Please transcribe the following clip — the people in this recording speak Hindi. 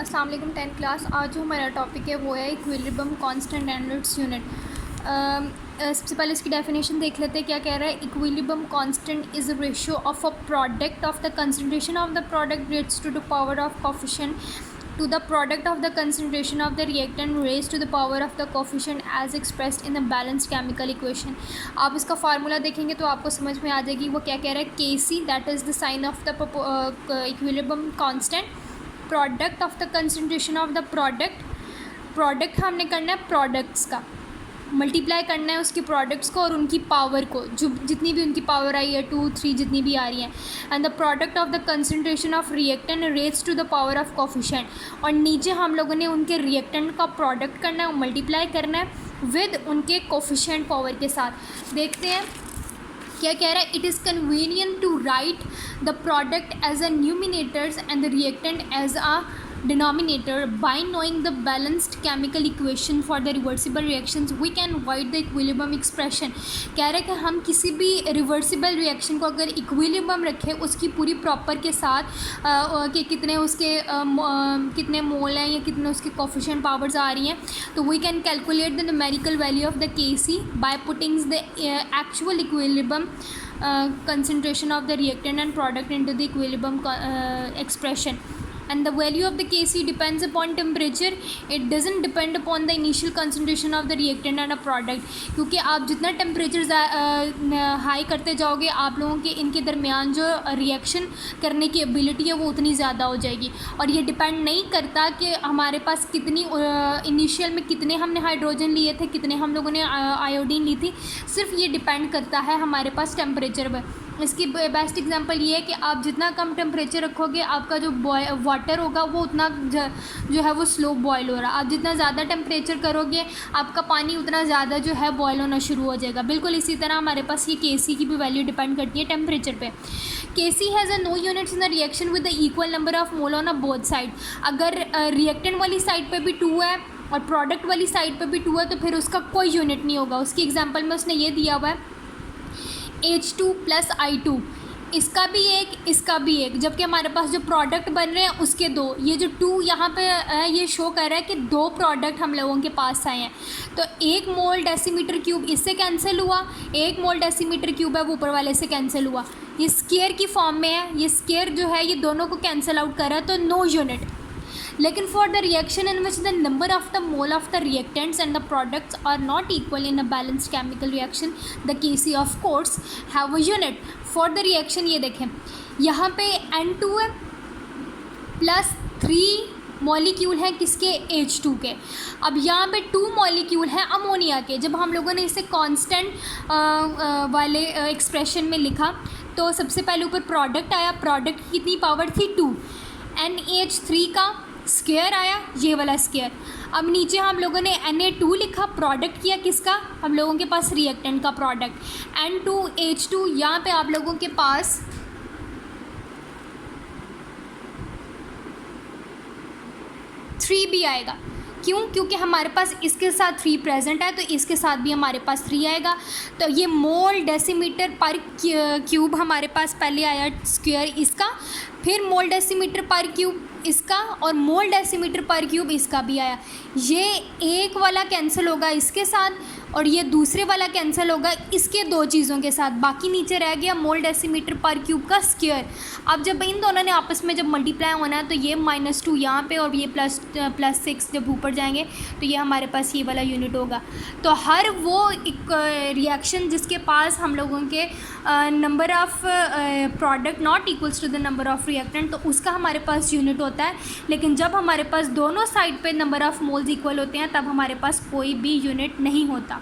अस्सलाम वालेकुम 10th क्लास। आज जो हमारा टॉपिक है वो है equilibrium constant and its unit. सबसे पहले इसकी डेफिनेशन देख लेते हैं क्या कह रहा है। Equilibrium constant is a ratio of a product of the concentration of the product रेट्स to the power of coefficient to the product of the concentration of the reactant raised to the power of the coefficient as expressed in the balanced chemical equation। आप इसका फार्मूला देखेंगे तो आपको समझ में आ जाएगी वो क्या कह रहा है। Kc that is the sign of the equilibrium constant, product of the concentration of the product हमने करना है प्रोडक्ट्स का, मल्टीप्लाई करना है उसकी प्रोडक्ट्स को और उनकी पावर को, जो जितनी भी उनकी पावर आई है 2 3 जितनी भी आ रही हैं। And the product of the concentration of reactant रेट्स to the power of coefficient, और नीचे हम लोगों ने उनके रिएक्टेंट का प्रोडक्ट करना है, मल्टीप्लाई करना है विद उनके कोफिशिएंट पावर के साथ। देखते हैं क्या कह रहा है। It is convenient to write the product as a numerators and the reactant as a denominator. By knowing the balanced chemical equation for the reversible reactions we can avoid the equilibrium expression। कह रहे हैं कि हम किसी भी रिवर्सिबल रिएक्शन को अगर इक्विलिब्रियम रखें उसकी पूरी प्रॉपर के साथ कि कितने उसके कितने मोल हैं या कितने उसके कोफिशिएंट पावर्स आ रही हैं, तो we can calculate the numerical value of the Kc by putting the actual equilibrium concentration of the reactant and product into the equilibrium expression। And the value of the Kc depends upon temperature, it doesn't depend upon the initial concentration of the reactant and a product। क्योंकि आप जितना टेम्परेचर हाई करते जाओगे आप लोगों के इनके दरमियान जो रिएक्शन करने की एबिलिटी है वो उतनी ज़्यादा हो जाएगी। और ये डिपेंड नहीं करता कि हमारे पास कितनी इनिशियल में कितने हमने हाइड्रोजन लिए थे, कितने हम लोगों ने आयोडीन ली थी, सिर्फ ये डिपेंड करता है हमारे पास टेम्परेचर पर। इसकी बेस्ट एग्जांपल ये है कि आप जितना कम टेम्परेचर रखोगे आपका जो वाटर होगा वो उतना जो है वो स्लो बॉयल हो रहा है। आप जितना ज़्यादा टेम्परेचर करोगे आपका पानी उतना ज़्यादा जो है बॉयल होना शुरू हो जाएगा। बिल्कुल इसी तरह हमारे पास ये Kc की भी वैल्यू डिपेंड करती है टेम्परेचर पे। Kc has a no units in the reaction with the equal number of mole on a both side. अगर रिएक्टेंट वाली साइड पर भी 2 है और प्रोडक्ट वाली साइड पर भी 2 है तो फिर उसका कोई यूनिट नहीं होगा। उसकी एग्जाम्पल में उसने ये दिया हुआ है H2 + I2, इसका भी एक इसका भी एक, जबकि हमारे पास जो प्रोडक्ट बन रहे हैं उसके 2। ये जो 2 यहाँ पे है ये शो कर रहा है कि 2 प्रोडक्ट हम लोगों के पास आए हैं। तो 1 मोल डेसीमीटर क्यूब इससे कैंसिल हुआ, 1 मोल डेसीमीटर क्यूब है वो ऊपर वाले से कैंसिल हुआ। ये स्केयर की फॉर्म में है, ये स्केयर जो है ये दोनों को कैंसिल आउट कर रहा है, तो नो यूनिट। लेकिन for the reaction in which the number of the mole of the reactants and the products are not equal in a balanced chemical reaction the Kc of course have a unit. For the reaction ये देखें यहाँ पे N2 है प्लस 3 मॉलिक्यूल हैं किसके, H2 के। अब यहाँ पे 2 मॉलिक्यूल हैं अमोनिया के। जब हम लोगों ने इसे कांस्टेंट वाले एक्सप्रेशन में लिखा तो सबसे पहले ऊपर प्रोडक्ट आया, प्रोडक्ट की कितनी पावर थी 2, NH3 का स्केयर आया ये वाला स्केयर। अब नीचे हम लोगों ने Na2 लिखा, प्रोडक्ट किया किसका, हम लोगों के पास रिएक्टेंट का प्रोडक्ट N2H2। यहाँ पे आप लोगों के पास थ्री भी आएगा। क्यों? क्योंकि हमारे पास इसके साथ 3 प्रेजेंट है तो इसके साथ भी हमारे पास 3 आएगा। तो ये मोल डेसीमीटर पर क्यूब हमारे पास पहले आया स्क्वायर इसका, फिर मोल डेसीमीटर पर क्यूब इसका और मोल डेसीमीटर पर क्यूब इसका भी आया। ये एक वाला कैंसिल होगा इसके साथ और ये दूसरे वाला कैंसिल होगा इसके 2 चीज़ों के साथ। बाकी नीचे रह गया मोल डेसीमीटर पर क्यूब का स्क्वायर। अब जब इन दोनों ने आपस में जब मल्टीप्लाई होना है तो ये -2 यहाँ पे और ये +6 जब ऊपर जाएंगे तो ये हमारे पास ये वाला यूनिट होगा। तो हर वो एक रिएक्शन जिसके पास हम लोगों के number of product not equals to the number of reactant तो उसका हमारे पास यूनिट होता है। लेकिन जब हमारे पास दोनों साइड पे नंबर ऑफ़ मोल्स इक्वल होते हैं तब हमारे पास कोई भी यूनिट नहीं होता।